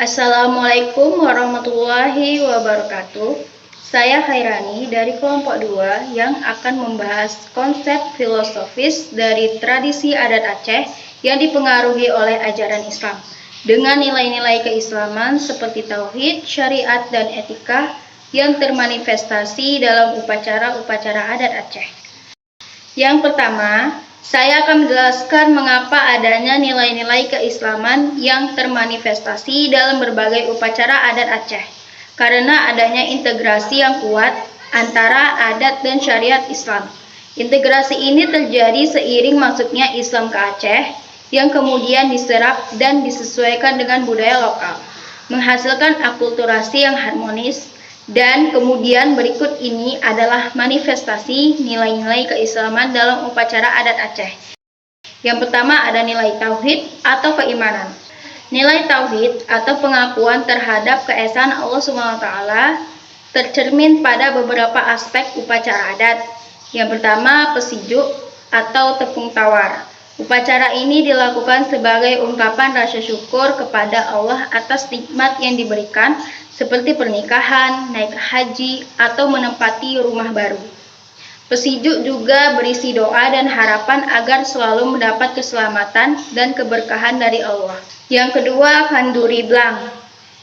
Assalamualaikum warahmatullahi wabarakatuh. Saya Khairani dari kelompok 2 yang akan membahas konsep filosofis dari tradisi adat Aceh yang dipengaruhi oleh ajaran Islam dengan nilai-nilai keislaman seperti tauhid, syariat, dan etika yang termanifestasi dalam upacara-upacara adat Aceh. Yang pertama, saya akan menjelaskan mengapa adanya nilai-nilai keislaman yang termanifestasi dalam berbagai upacara adat Aceh. Karena adanya integrasi yang kuat antara adat dan syariat Islam. Integrasi ini terjadi seiring masuknya Islam ke Aceh yang kemudian diserap dan disesuaikan dengan budaya lokal, menghasilkan akulturasi yang harmonis. Dan kemudian berikut ini adalah manifestasi nilai-nilai keislaman dalam upacara adat Aceh. Yang pertama ada nilai tauhid atau keimanan. Nilai tauhid atau pengakuan terhadap keesaan Allah SWT tercermin pada beberapa aspek upacara adat. Yang pertama pesijuk atau tepung tawar. Upacara ini dilakukan sebagai ungkapan rasa syukur kepada Allah atas nikmat yang diberikan seperti pernikahan, naik haji, atau menempati rumah baru. Pesijuk juga berisi doa dan harapan agar selalu mendapat keselamatan dan keberkahan dari Allah. Yang kedua, kanduri blang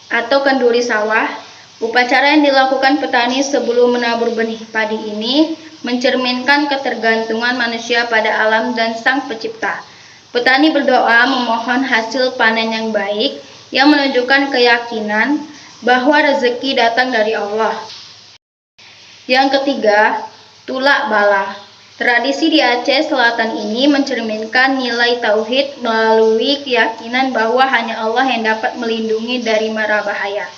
atau kanduri sawah. Upacara yang dilakukan petani sebelum menabur benih padi ini mencerminkan ketergantungan manusia pada alam dan Sang Pencipta. Petani berdoa memohon hasil panen yang baik yang menunjukkan keyakinan bahwa rezeki datang dari Allah. Yang ketiga, tulak bala. Tradisi di Aceh Selatan ini mencerminkan nilai tauhid melalui keyakinan bahwa hanya Allah yang dapat melindungi dari mara bahaya.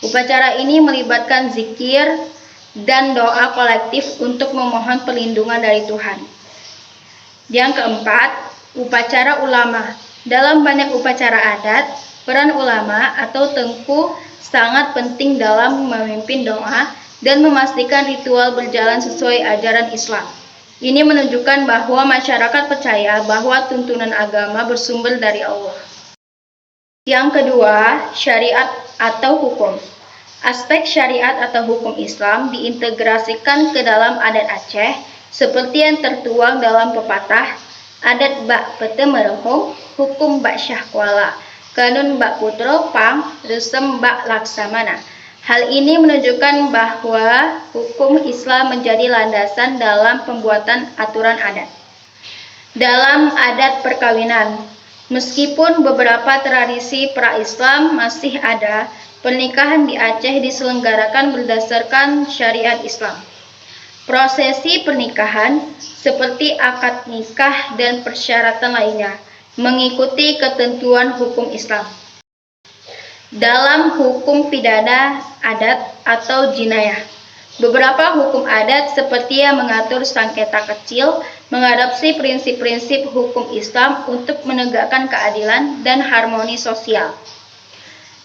Upacara ini melibatkan zikir dan doa kolektif untuk memohon perlindungan dari Tuhan. Yang keempat, upacara ulama. Dalam banyak upacara adat, peran ulama atau tengku sangat penting dalam memimpin doa dan memastikan ritual berjalan sesuai ajaran Islam. Ini menunjukkan bahwa masyarakat percaya bahwa tuntunan agama bersumber dari Allah. Yang kedua, syariat atau hukum. Aspek syariat atau hukum Islam diintegrasikan ke dalam adat Aceh seperti yang tertuang dalam pepatah adat bak pete merehong, hukum bak syahkuala. Kanun bak putro pang, resem bak laksamana. Hal ini menunjukkan bahwa hukum Islam menjadi landasan dalam pembuatan aturan adat. Dalam adat perkawinan, meskipun beberapa tradisi pra-Islam masih ada, pernikahan di Aceh diselenggarakan berdasarkan syariat Islam. Prosesi pernikahan seperti akad nikah dan persyaratan lainnya mengikuti ketentuan hukum Islam. Dalam hukum pidana adat atau jinayah, beberapa hukum adat seperti yang mengatur sengketa kecil mengadopsi prinsip-prinsip hukum Islam untuk menegakkan keadilan dan harmoni sosial.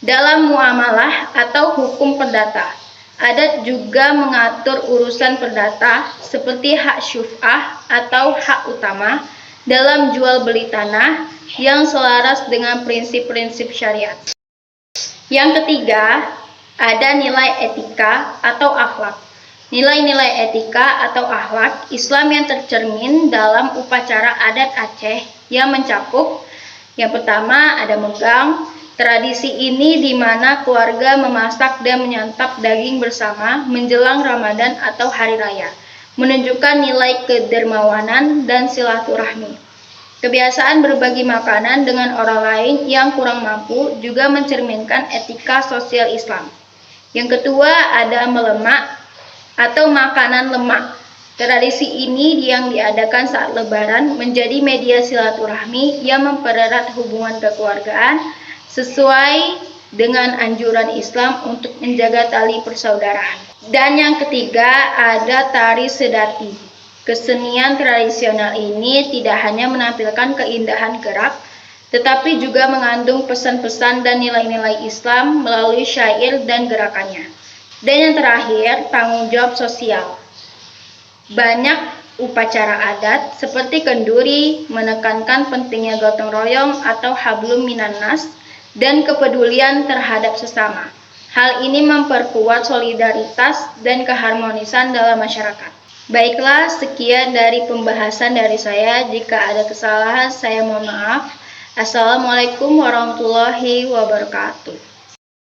Dalam muamalah atau hukum perdata, adat juga mengatur urusan perdata seperti hak syuf'ah atau hak utama dalam jual beli tanah yang selaras dengan prinsip-prinsip syariat. Yang ketiga, ada nilai etika atau akhlak. Nilai-nilai etika atau akhlak Islam yang tercermin dalam upacara adat Aceh yang mencakup yang pertama ada megang. Tradisi ini di mana keluarga memasak dan menyantap daging bersama menjelang Ramadan atau hari raya, menunjukkan nilai kedermawanan dan silaturahmi. Kebiasaan berbagi makanan dengan orang lain yang kurang mampu juga mencerminkan etika sosial Islam. Yang kedua ada melemak atau makanan lemak. Tradisi ini yang diadakan saat Lebaran menjadi media silaturahmi yang mempererat hubungan kekeluargaan sesuai dengan anjuran Islam untuk menjaga tali persaudaraan. Dan yang ketiga ada tari sedati. Kesenian tradisional ini tidak hanya menampilkan keindahan gerak, tetapi juga mengandung pesan-pesan dan nilai-nilai Islam melalui syair dan gerakannya. Dan yang terakhir, tanggung jawab sosial. Banyak upacara adat seperti kenduri menekankan pentingnya gotong royong atau hablum minannas dan kepedulian terhadap sesama. Hal ini memperkuat solidaritas dan keharmonisan dalam masyarakat. Baiklah, sekian dari pembahasan dari saya. Jika ada kesalahan, saya mohon maaf. Assalamualaikum warahmatullahi wabarakatuh.